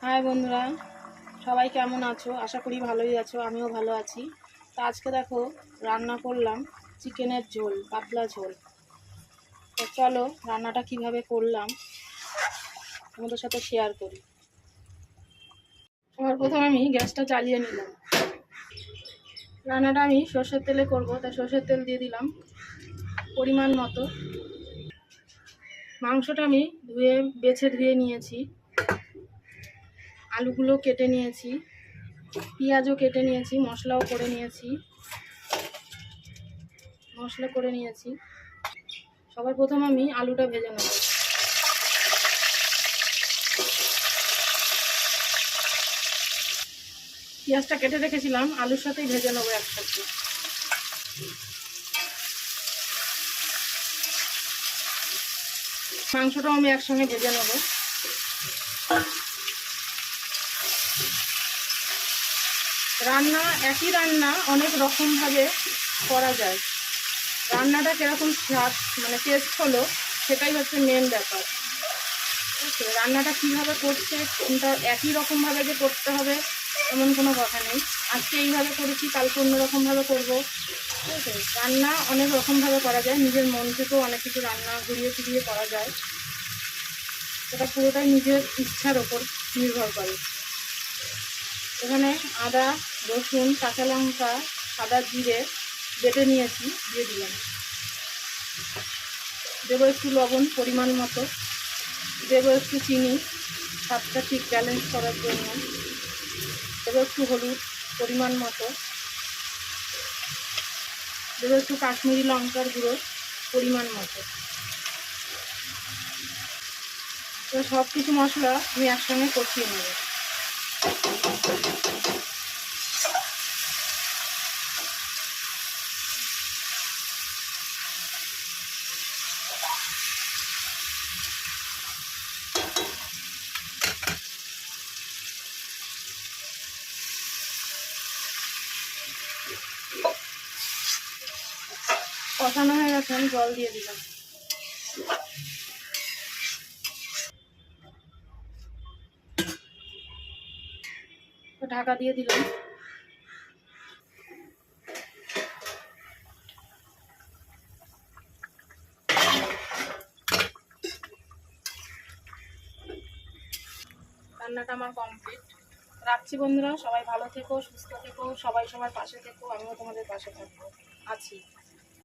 High বন্ধুরা, সবাই কেমন আছো? আশা করি ভালোই আছো, আমিও ভালো আছি। তো আজকে দেখো রান্না করলাম চিকেনের ঝোল, পাতলা ঝোল। তো চলো রান্নাটা কিভাবে করলাম তোমাদের সাথে শেয়ার করি। সবার প্রথম আমি গ্যাসটা জ্বালিয়ে নিলাম। রান্নাটা আমি সর্ষের তেলে করব, তাই সর্ষের তেল দিয়ে দিলাম পরিমাণ মতো। মাংসটা আমি ধুয়ে নিয়েছি, আলুগুলো কেটে নিয়েছি, পেঁয়াজও কেটে নিয়েছি, মশলা করে নিয়েছি। সবার প্রথম আমি আলুটা ভেজে নেব। পেঁয়াজটা কেটে রেখেছিলাম, আলুর সাথেই ভেজে নেবো একসাথে। মাংসটাও আমি একসঙ্গে ভেজে নেব। একই রান্না অনেক রকমভাবে করা যায়। রান্নাটা কিরকম স্বাদ টেস্ট হলো সেটাই হচ্ছে মেন ব্যাপার। রান্নাটা কিভাবে করছে, কোনটা একই রকমভাবে যে করতে হবে এমন কোনো কথা নেই। আজকে এইভাবে করেছি, কালকে অন্যরকমভাবে করবো। ঠিক আছে, রান্না অনেক রকমভাবে করা যায়, নিজের মন থেকেও অনেক কিছু রান্না ঘুরিয়ে ফিরিয়ে করা যায়। এটা পুরোটাই নিজের ইচ্ছার ওপর নির্ভর করে। এখানে আদা, রসুন, কাঁচা লঙ্কা, সাদা জিরে বেটে নিয়েছি, দিয়ে দিলাম। দেবো একটু লবণ পরিমাণ মতো, দেবো একটু চিনি স্বাদটা ঠিক ব্যালেন্স করার জন্য, দেবো একটু হলুদ পরিমাণ মতো, দেবো একটু কাশ্মীরি লঙ্কার গুঁড়ো পরিমাণ মতো। তো সব কিছু মশলা আমি একসঙ্গে কষিয়ে নেব। কষানো হয়ে গেছে, আমি জল দিয়ে দিলাম। ঢাকা দিয়ে দিলাম। রান্নাটা আমার কমপ্লিট। রাখছি বন্ধুরা, সবাই ভালো থেকো, সুস্থ থেকো, সবাই সবার পাশে থেকো, আমিও তোমাদের পাশে থাকবো, আছি।